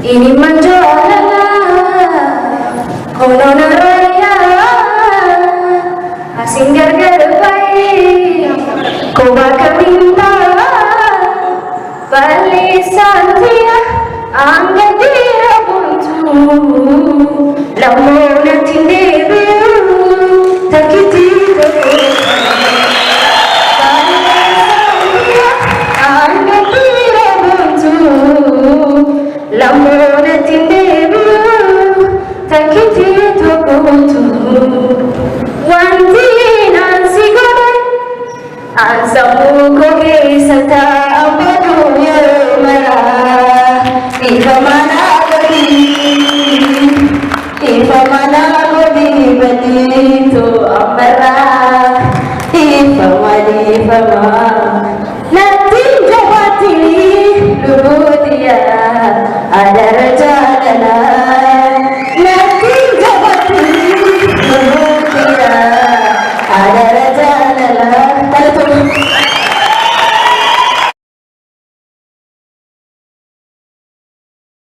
ini menjualnya kono raya asing gargar baik kau bakal minta balik santia angga dia buntu lamona tindebu takiti lamona tindebu takiti tokotu wanti nansi gore ansamu koge sata amadu yomara ikama